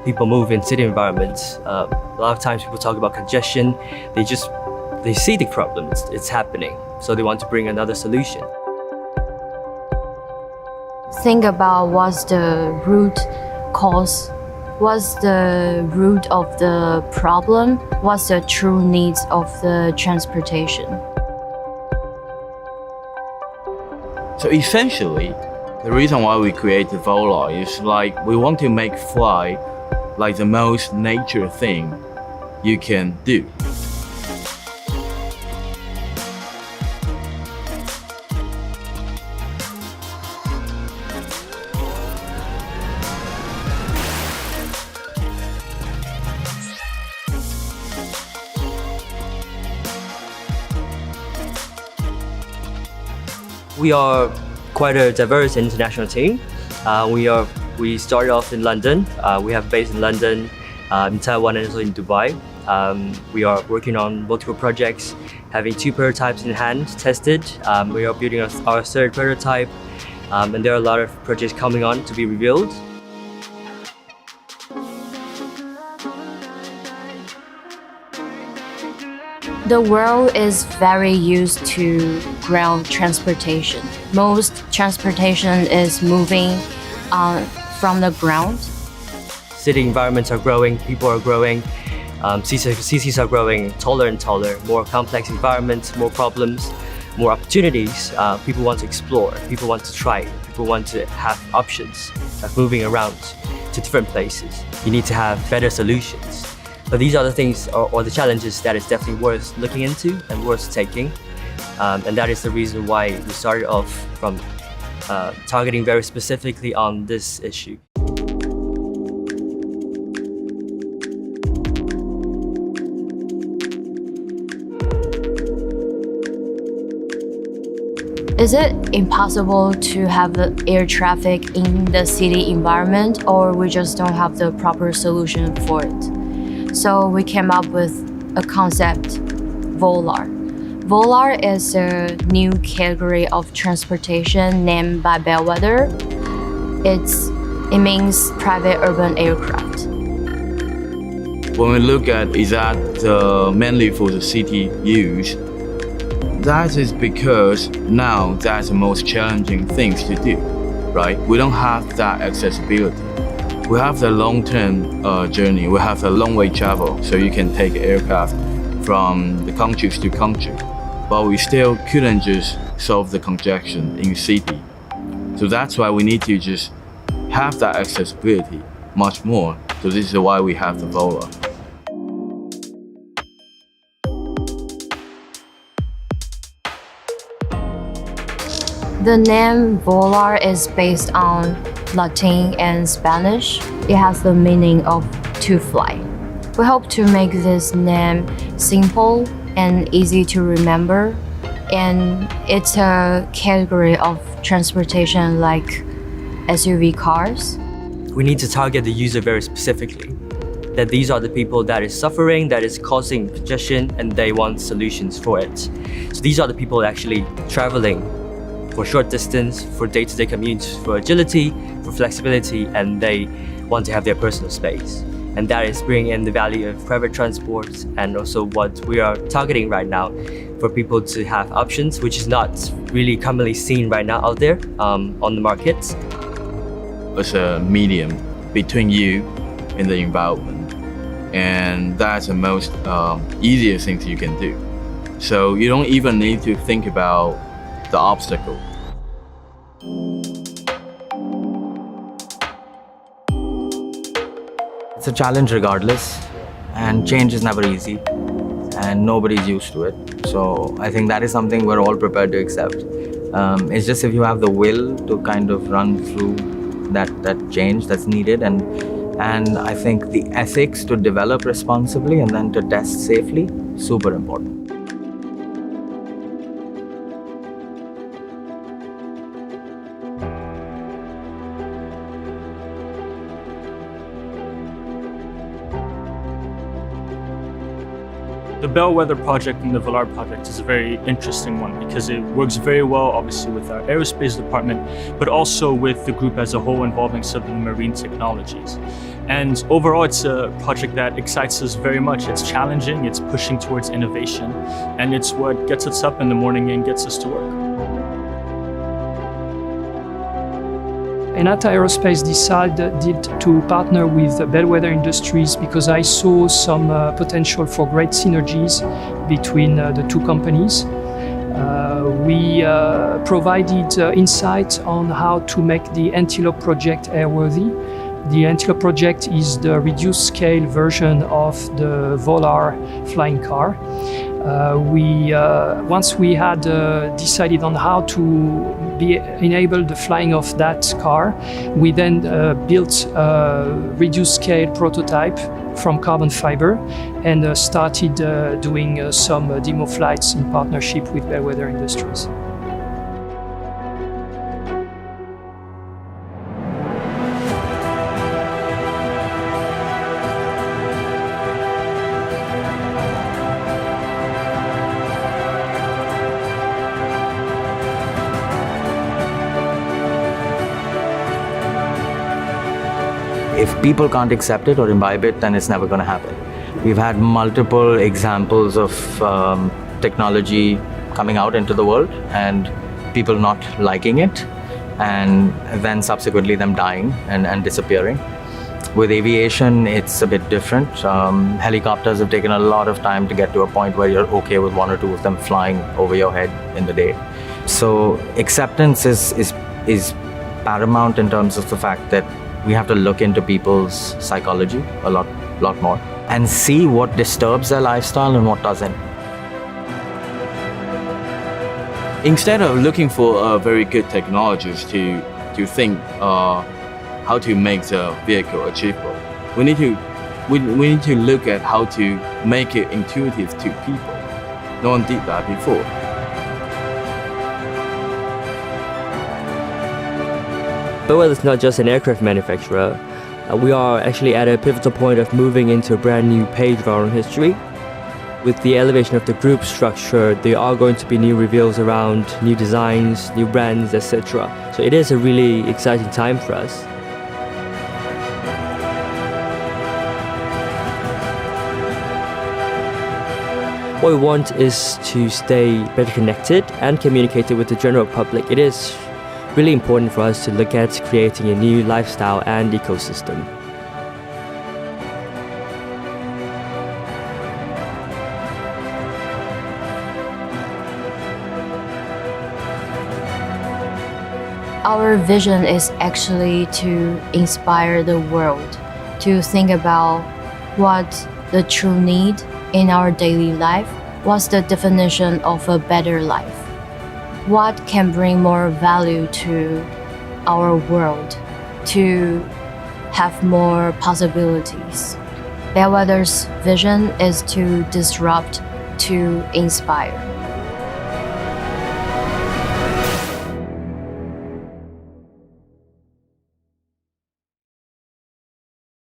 people move in city environments, a lot of times people talk about congestion. They see the problem, it's happening, so they want to bring another solution. Think about what's the root cause, what's the root of the problem, what's the true needs of the transportation. So essentially, the reason why we create the Volar is like we want to make fly like the most nature thing you can do. We are quite a diverse international team. We started off in London. We have base in London, in Taiwan, and also in Dubai. We are working on multiple projects, having 2 prototypes in hand tested. We are building our 3rd prototype, and there are a lot of projects coming on to be revealed. The world is very used to ground transportation. Most transportation is moving from the ground. City environments are growing, people are growing, cities are growing taller and taller, more complex environments, more problems, more opportunities. People want to explore, people want to try, people want to have options of moving around to different places. You need to have better solutions. But these are the things or the challenges that is definitely worth looking into and worth taking. And that is the reason why we started off from targeting very specifically on this issue. Is it impossible to have the air traffic in the city environment, or we just don't have the proper solution for it? So we came up with a concept, Volar. Volar is a new category of transportation named by Bellwether. It means private urban aircraft. When we look at is that mainly for the city use, that is because now that's the most challenging things to do, right? We don't have that accessibility. We have the long-term journey, we have a long way travel, so you can take aircraft from the countries to country, but we still couldn't just solve the congestion in the city. So that's why we need to just have that accessibility much more. So this is why we have the Volar. The name Volar is based on Latin and Spanish. It has the meaning of to fly. We hope to make this name simple and easy to remember, and it's a category of transportation like SUV cars. We need to target the user very specifically, that these are the people that is suffering, that is causing congestion, and they want solutions for it. So these are the people actually traveling for short distance, for day-to-day commutes, for agility, for flexibility, and they want to have their personal space. And that is bringing in the value of private transport, and also what we are targeting right now for people to have options, which is not really commonly seen right now out there on the markets. It's a medium between you and the environment, and that's the most easiest things you can do. So you don't even need to think about the obstacle. It's a challenge regardless, and change is never easy, and nobody's used to it. So I think that is something we're all prepared to accept. It's just if you have the will to kind of run through that change that's needed, and I think the ethics to develop responsibly and then to test safely, super important. The Bellwether project and the Volar project is a very interesting one because it works very well, obviously, with our aerospace department, but also with the group as a whole involving some of the marine technologies. And overall, it's a project that excites us very much. It's challenging, it's pushing towards innovation, and it's what gets us up in the morning and gets us to work. Enata Aerospace decided to partner with Bellwether Industries because I saw some potential for great synergies between the two companies. We provided insight on how to make the Antelope project airworthy. The Antelope project is the reduced scale version of the Volar flying car. Once we had decided on how to enable the flying of that car, we then built a reduced scale prototype from carbon fiber and started doing some demo flights in partnership with Bellwether Industries. If people can't accept it or imbibe it, then it's never going to happen. We've had multiple examples of technology coming out into the world and people not liking it, and then subsequently them dying and disappearing. With aviation, it's a bit different. Helicopters have taken a lot of time to get to a point where you're okay with one or two of them flying over your head in the day. So acceptance is paramount in terms of the fact that we have to look into people's psychology a lot more and see what disturbs their lifestyle and what doesn't. Instead of looking for very good technologies to think how to make the vehicle achievable, we need to look at how to make it intuitive to people. No one did that before. Bellwether is not just an aircraft manufacturer. We are actually at a pivotal point of moving into a brand new page of our own history. With the elevation of the group structure, there are going to be new reveals around new designs, new brands, etc. So it is a really exciting time for us. What we want is to stay better connected and communicated with the general public. It is really important for us to look at creating a new lifestyle and ecosystem. Our vision is actually to inspire the world to think about what the true need in our daily life, what's the definition of a better life. What can bring more value to our world to have more possibilities? Bellwether's vision is to disrupt, to inspire.